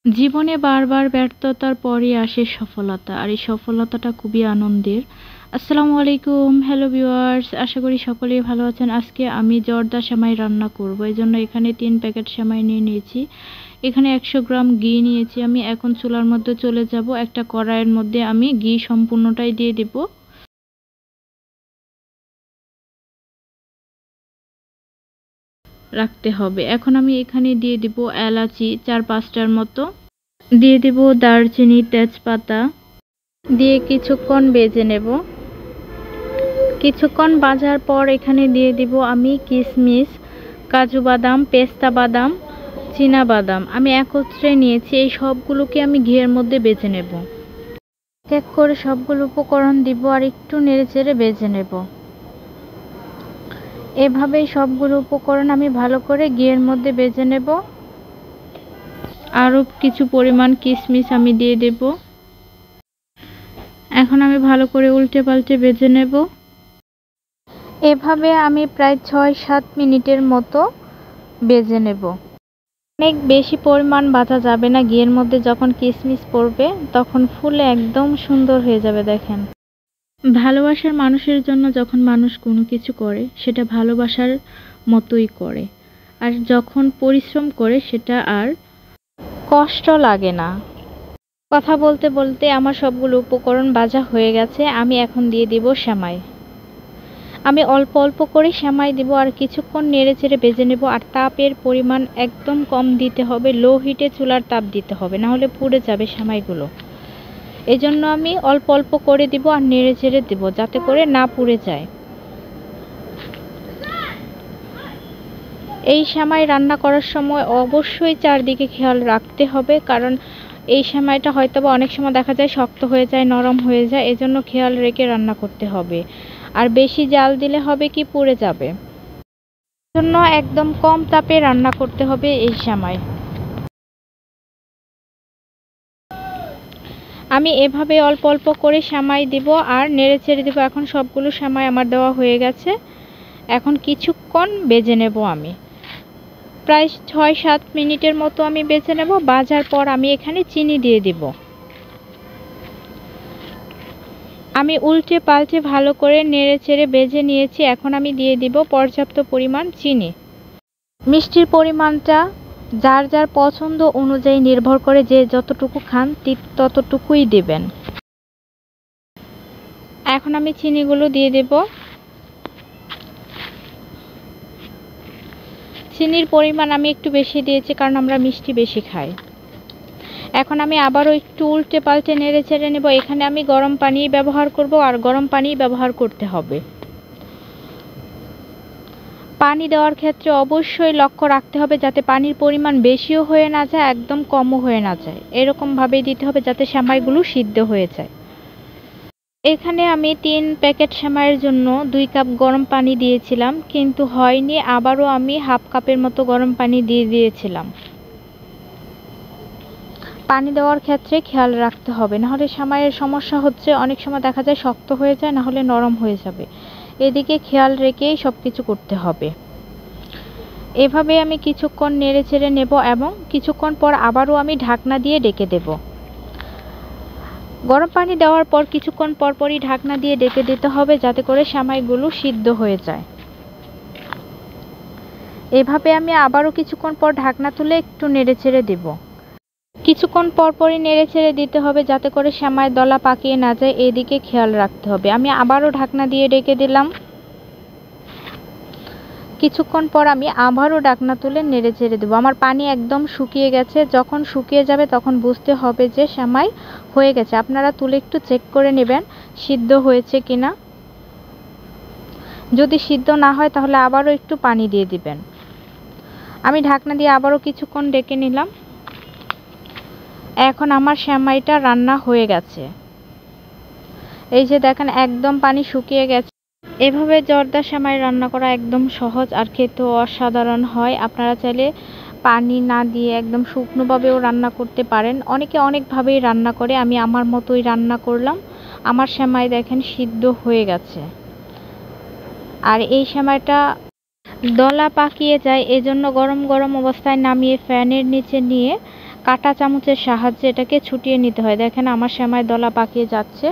জীবনে বারবার ব্যর্থতার পরই আসে সফলতা, আর এই সফলতাটা খুবই আনন্দের। আসসালামু আলাইকুম, হ্যালো ভিউয়ার্স, আশা করি সকলেই ভালো আছেন। আজকে আমি জর্দা সেমাই রান্না করব, এই জন্য এখানে 3 প্যাকেট সেমাই নিয়ে নিয়েছি। এখানে 100 গ্রাম ঘি নিয়েছি আমি। এখন চুলার মধ্যে চলে যাব। একটা কড়াইয়ের মধ্যে আমি ঘি সম্পূর্ণটাই দিয়ে দেব। রাখতে হবে। এখন আমি এখানে দিয়ে দিব এলাচি 4-5টার মতো, দিয়ে দেব দারচিনি, তেজপাতা, দিয়ে কিছুক্ষণ ভেজে নেব। কিছুক্ষণ ভাজার পর এখানে দিয়ে দিব আমি কিশমিশ, কাজু বাদাম, পেস্তা বাদাম, চীনা বাদাম আমি একত্রে নিয়েছি। এই সবগুলোকে আমি ঘিয়ের মধ্যে ভেজে নেব। এক করে সবগুলো উপকরণ দিব আর একটু নেড়েচেড়ে ভেজে নেব। এভাবেই সবগুলো উপকরণ আমি ভালো করে ঘিয়ের মধ্যে ভেজে নেব। আরও কিছু পরিমাণ কিশমিশ আমি দিয়ে দেব। এখন আমি ভালো করে উল্টে পাল্টে ভেজে নেব। এভাবে আমি প্রায় 6-7 মিনিটের মতো ভেজে নেব। অনেক বেশি পরিমাণ ভাজা যাবে না, ঘিয়ের মধ্যে যখন কিশমিশ পড়বে তখন ফুলে একদম সুন্দর হয়ে যাবে। দেখেন, ভালোবাসার মানুষের জন্য যখন মানুষ কোনো কিছু করে সেটা ভালোবাসার মতোই করে, আর যখন পরিশ্রম করে সেটা আর কষ্ট লাগে না। কথা বলতে বলতে আমার সবগুলো উপকরণ ভাজা হয়ে গেছে। আমি এখন দিয়ে দিব সেমাই। আমি অল্প অল্প করে সেমাই দিব আর কিছুক্ষণ নেড়েচেড়ে ভেজে নেব। আর তাপের পরিমাণ একদম কম দিতে হবে, লো হিটে চুলার তাপ দিতে হবে, না হলে পুড়ে যাবে সেমাইগুলো। এই জন্য আমি অল্প অল্প করে দিব আর নেড়েচেড়ে দেব যাতে করে না পুড়ে যায়। এই সেমাই রান্না করার সময় অবশ্যই চারদিকে খেয়াল রাখতে হবে, কারণ এই সেমাইটা হয়তো বা অনেক সময় দেখা যায় শক্ত হয়ে যায়, নরম হয়ে যায়, এজন্য খেয়াল রেখে রান্না করতে হবে। আর বেশি জাল দিলে হবে কি, পুড়ে যাবে। জন্য একদম কম তাপে রান্না করতে হবে এই সেমাই। আমি এভাবে অল্প অল্প করে সেমাই দিব আর নেড়েচেড়ে দিব। এখন সবগুলো সেমাই আমার দেওয়া হয়ে গেছে। এখন কিছুক্ষণ ভেজে নেব আমি, প্রায় 6-7 মিনিটের মতো আমি ভেজে নেব। ভাজার পর আমি এখানে চিনি দিয়ে দিব। আমি উল্টে পাল্টে ভালো করে নেড়েচেড়ে ভেজে নিয়েছি। এখন আমি দিয়ে দিব পর্যাপ্ত পরিমাণ চিনি। মিষ্টির পরিমাণটা যার যার পছন্দ অনুযায়ী নির্ভর করে, যে যতটুকু খান ঠিক ততটুকুই দেবেন। এখন আমি চিনিগুলো দিয়ে দেব। চিনির পরিমাণ আমি একটু বেশি দিয়েছি, কারণ আমরা মিষ্টি বেশি খাই। এখন আমি আবারও একটু উল্টে পাল্টে নেড়ে চেড়ে নেব। এখানে আমি গরম পানি ব্যবহার করব, আর গরম পানি ব্যবহার করতে হবে। পানি দেওয়ার ক্ষেত্রে অবশ্যই লক্ষ্য রাখতে হবে যাতে পানির পরিমাণ বেশিও হয়ে না যায়, একদম কমও হয়ে না যায়। এরকমভাবেই দিতে হবে যাতে সেমাইগুলো সিদ্ধ হয়ে যায়। এখানে আমি 3 প্যাকেট সেমাইয়ের জন্য 2 কাপ গরম পানি দিয়েছিলাম, কিন্তু হয়নি। আবারও আমি হাফ কাপের মতো গরম পানি দিয়ে দিয়েছিলাম। পানি দেওয়ার ক্ষেত্রে খেয়াল রাখতে হবে, নাহলে সেমাইয়ের সমস্যা হচ্ছে অনেক সময় দেখা যায় শক্ত হয়ে যায়, নাহলে নরম হয়ে যাবে। এদিকে খেয়াল রেখেই সব কিছু করতে হবে। এভাবে আমি কিছুক্ষণ নেড়ে চেড়ে নেব এবং কিছুক্ষণ পর আবারও আমি ঢাকনা দিয়ে ঢেকে দেব। গরম পানি দেওয়ার পর কিছুক্ষণ পরপরই ঢাকনা দিয়ে ঢেকে দিতে হবে যাতে করে সেমাইগুলো সিদ্ধ হয়ে যায়। এভাবে আমি আবারও কিছুক্ষণ পর ঢাকনা তুলে একটু নেড়ে চেড়ে দেব। কিছুক্ষণ পরপরই নেড়ে চেড়ে দিতে হবে যাতে করে সেমাই দলা পাকিয়ে না যায়, এদিকে খেয়াল রাখতে হবে। আমি আবারও ঢাকনা দিয়ে ঢেকে দিলাম। কিছুক্ষণ পর আমি আবারও ঢাকনা তুলে নেড়ে চেড়ে দেবো। আমার পানি একদম শুকিয়ে গেছে। যখন শুকিয়ে যাবে তখন বুঝতে হবে যে সেমাই হয়ে গেছে। আপনারা তুলে একটু চেক করে নেবেন সিদ্ধ হয়েছে কিনা। যদি সিদ্ধ না হয় তাহলে আবারও একটু পানি দিয়ে দিবেন। আমি ঢাকনা দিয়ে আবারও কিছুক্ষণ ঢেকে নিলাম। এখন আমার সেমাইটা রান্না হয়ে গেছে। এই যে দেখেন, একদম পানি শুকিয়ে গেছে। এভাবে জর্দা সেমাই রান্না করা একদম সহজ আর খেতেও অসাধারণ হয়। আপনারা চাইলে পানি না দিয়ে একদম শুকনোভাবেও রান্না করতে পারেন। অনেকে অনেকভাবেই রান্না করে, আমি আমার মতোই রান্না করলাম। আমার সেমাই দেখেন সিদ্ধ হয়ে গেছে। আর এই সেমাইটা দলা পাকিয়ে যায়, এজন্য গরম গরম অবস্থায় নামিয়ে ফ্যানের নিচে নিয়ে কাঁটা চামচের সাহায্যে এটাকে ছুটিয়ে নিতে হয়। দেখেন আমার সেমাই দলা পাকিয়ে যাচ্ছে।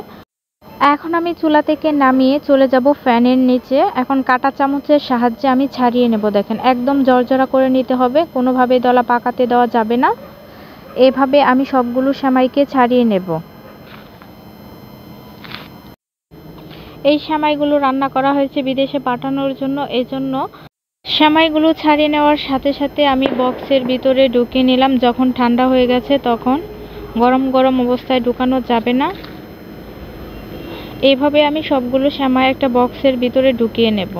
এখন আমি চুলা থেকে নামিয়ে চলে যাব ফ্যানের নিচে। এখন কাঁটা চামচের সাহায্যে আমি ছাড়িয়ে নেব। দেখেন একদম জর্জরা করে নিতে হবে, কোনোভাবেই দলা পাকাতে দেওয়া যাবে না। এভাবে আমি সবগুলো সেমাইকে ছাড়িয়ে নেব। এই সেমাইগুলো রান্না করা হয়েছে বিদেশে পাঠানোর জন্য, এজন্য সেমাইগুলো ছাড়িয়ে নেওয়ার সাথে সাথে আমি বক্সের ভিতরে ঢুকিয়ে নিলাম। যখন ঠান্ডা হয়ে গেছে তখন গরম গরম অবস্থায় ঢুকানো যাবে না। এইভাবে আমি সবগুলো সেমাই একটা বক্সের ভিতরে ঢুকিয়ে নেব।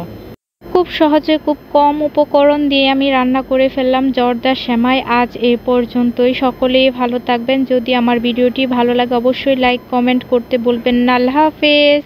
খুব সহজে খুব কম উপকরণ দিয়ে আমি রান্না করে ফেললাম জর্দার সেমাই। আজ এই পর্যন্তই। সকলেই ভালো থাকবেন। যদি আমার ভিডিওটি ভালো লাগে অবশ্যই লাইক কমেন্ট করতে ভুলবেন না। আল্লাহ হাফেজ।